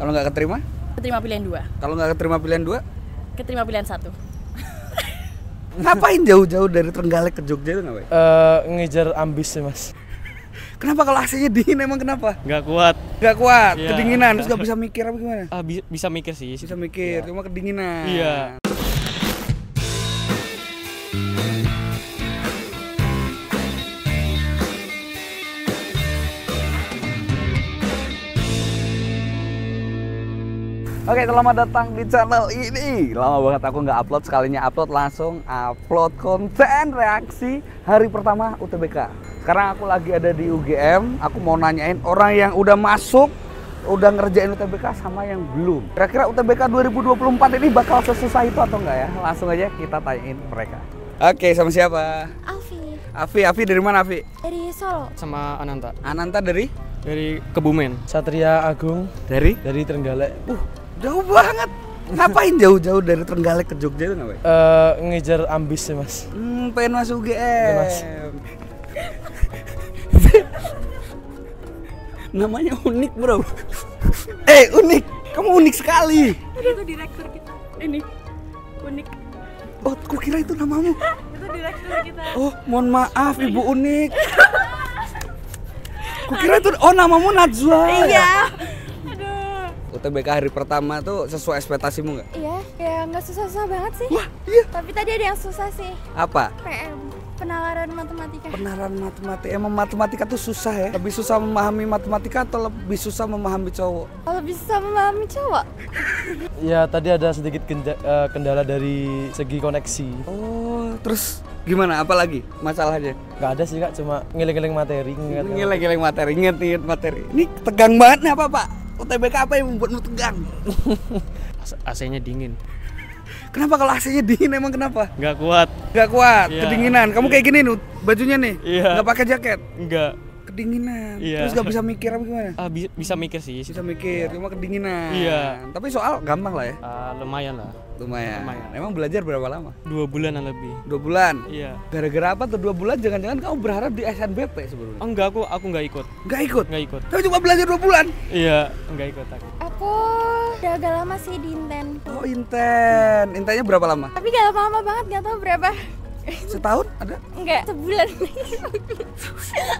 Kalau nggak keterima? Keterima pilihan 2. Kalau nggak keterima pilihan 2? Keterima pilihan 1. Ngapain jauh-jauh dari Trenggalek ke Jogja itu ngapain? Ngejar ambis sih mas. Kenapa kalau AC-nya dingin emang kenapa? Nggak kuat. Nggak kuat, Iya. kedinginan, terus nggak bisa mikir apa gimana? Bisa mikir sih. Bisa mikir, cuma kedinginan. Iya. Oke, selamat datang di channel ini. Lama banget aku nggak upload, sekalinya upload langsung upload konten reaksi hari pertama UTBK. Sekarang aku lagi ada di UGM, aku mau nanyain orang yang udah masuk, udah ngerjain UTBK sama yang belum. Kira-kira UTBK 2024 ini bakal sesusah itu atau enggak ya? Langsung aja kita tanyain mereka. Oke, sama siapa? Afi dari mana Afi? Dari Solo. Sama Ananta. Ananta dari Kebumen. Satria Agung dari Trenggalek. jauh banget. Ngapain jauh-jauh dari Trenggalek ke Jogja itu ngapain? Ngejar ambis sih mas. Pengen masuk UGM. Iya, Mas. Namanya unik bro. Unik. Kamu unik sekali. Itu direktur kita. Ini unik. Oh, aku kira itu namamu. Itu direktur kita. Oh, mohon maaf Ibu Unik. Aku kira itu, namamu Najwa. Iya. UTBK hari pertama tuh sesuai ekspektasimu nggak? Iya, kayak nggak susah-susah banget sih. Wah, iya. Tapi tadi ada yang susah sih. Apa? PM, penalaran matematika. Penalaran matematika. Emang matematika tuh susah ya? Lebih susah memahami matematika atau lebih susah memahami cowok? Kalau bisa memahami cowok. Ya tadi ada sedikit kendala dari segi koneksi. Oh, terus gimana? Apa lagi masalahnya? Nggak ada sih kak, cuma ngiling-ngiling materi. Ngiling-ngiling materi, inget materi. Ini tegang banget nih apa Pak? UTBK apa yang membuatmu tegang? AC-nya dingin. Kenapa kalau AC-nya dingin emang kenapa? Nggak kuat. Nggak kuat, Iya. kedinginan. Kamu kayak gini nih bajunya nih, Iya. nggak pakai jaket, Nggak. kedinginan. Iya. Terus nggak bisa mikir apa gimana? Bisa mikir sih. Bisa mikir, cuma kedinginan. Iya. Tapi soal gampang lah ya. Lumayan lah. Lumayan. Lumayan. Emang belajar berapa lama? 2 bulanan lebih. 2 bulan. Iya. Gara-gara apa tuh 2 bulan? Jangan-jangan kamu berharap di SNBP sebelumnya? Oh enggak, aku nggak ikut. Nggak ikut? Nggak ikut. Tapi cuma belajar 2 bulan? Iya, nggak ikut aku. Aku udah agak lama sih di Inten. Oh, Inten. Intennya berapa lama? Tapi gak lama-lama banget, gak tahu berapa. Setahun ada? Enggak, sebulan.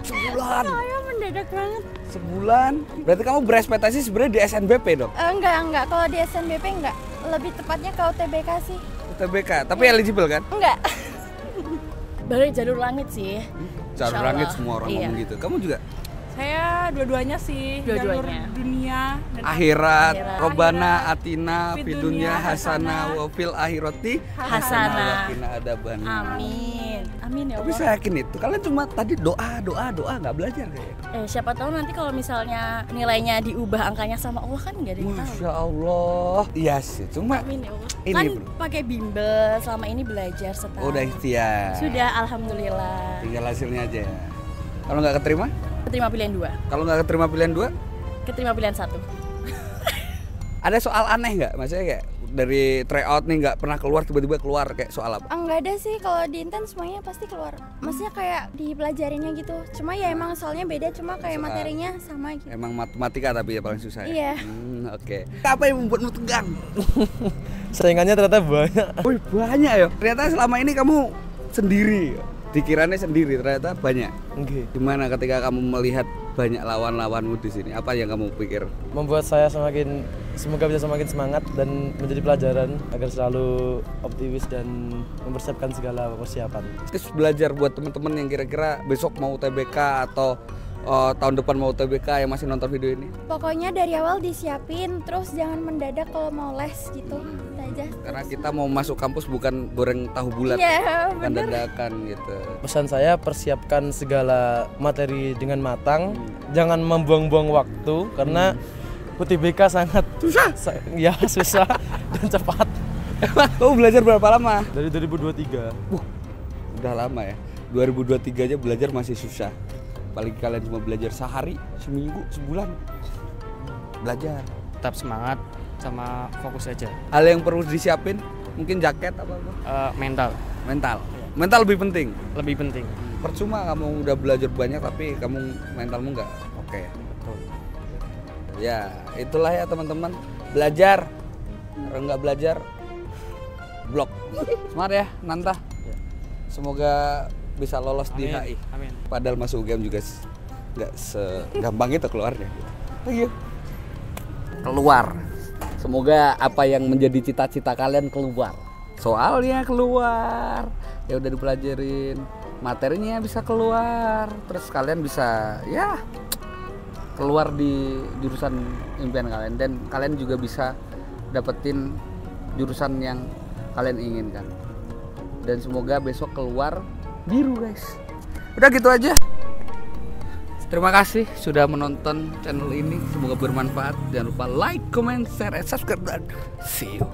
Sebulan. Saya mendadak banget. Sebulan. Berarti kamu berekspektasi sebenarnya di SNBP dong? Enggak. Kalau di SNBP enggak. Lebih tepatnya ke UTBK sih. UTBK, tapi eligible kan? Enggak. Balik jalur langit sih. Jalur Insya langit Allah. semua orang Iya. ngomong gitu. Kamu juga? Saya dua-duanya sih, Dua-duanya. jalur dunia dan Akhirat, Akhirat. Robbana Atina Fid Fidunya dunya Hasana wa fil akhirati Hasana. Wakina adaban. Amin. Amin ya Tapi Allah. saya yakin itu kalian cuma tadi doa nggak belajar kayaknya. Siapa tahu nanti kalau misalnya nilainya diubah angkanya sama Allah kan nggak ada yang tahu. Masya Allah. Iya sih, cuma Amin ya Allah. Ini, Kan bro. pakai bimbel selama ini belajar setahun. udah ikhtiar. Sudah, alhamdulillah. Tinggal hasilnya aja ya. Kalau nggak keterima? Keterima pilihan 2. Kalau nggak keterima pilihan 2, Keterima pilihan 1. ada soal aneh nggak? Maksudnya kayak dari tryout nih nggak pernah keluar tiba-tiba keluar kayak soal apa? Enggak ada sih, kalau di Inten semuanya pasti keluar. Maksudnya kayak dipelajarinya gitu. Cuma ya emang soalnya beda, cuma kayak Soal. materinya sama gitu. Emang matematika tapi ya paling susah ya? Iya. Oke. Apa yang membuatmu tegang? Saingannya ternyata banyak. Wih, banyak ya. Ternyata selama ini kamu sendiri. Dikiranya sendiri, ternyata banyak. Oke. Gimana ketika kamu melihat banyak lawan-lawanmu di sini? Apa yang kamu pikir? Membuat saya semoga bisa semakin semangat dan menjadi pelajaran agar selalu optimis dan mempersiapkan segala persiapan. Tips belajar buat teman-teman yang kira-kira besok mau UTBK atau tahun depan mau UTBK yang masih nonton video ini? Pokoknya dari awal disiapin, terus jangan mendadak kalau mau les gitu. Itu aja. Karena kita mau masuk kampus bukan goreng tahu bulat, Iya, bukan bener. dadakan gitu. Pesan saya persiapkan segala materi dengan matang, jangan membuang-buang waktu karena UTBK sangat susah. Susah dan cepat. Emang kamu belajar berapa lama? Dari 2023. Udah lama ya. 2023 aja belajar masih susah. Paling kalian cuma belajar sehari, seminggu, sebulan. Belajar. Tetap semangat sama fokus aja. Hal yang perlu disiapin, mungkin jaket apa? Mental Mental. Mental lebih penting. lebih penting. Percuma kamu udah belajar banyak tapi kamu mentalmu nggak oke. Betul. Ya, itulah ya teman-teman. Belajar. Kalau nggak belajar, blok. Semangat ya, Nanta. Semoga bisa lolos di HI. Amin. Padahal masuk UGM juga nggak segampang itu keluarnya. Thank you. Keluar. Semoga apa yang menjadi cita-cita kalian keluar. Soalnya keluar. Ya udah dipelajarin. Materinya bisa keluar. Terus kalian bisa ya keluar di jurusan impian kalian, dan kalian juga bisa dapetin jurusan yang kalian inginkan. Dan semoga besok keluar biru, guys. Udah gitu aja. Terima kasih sudah menonton channel ini. Semoga bermanfaat. Jangan lupa like, comment, share, and subscribe, dan see you.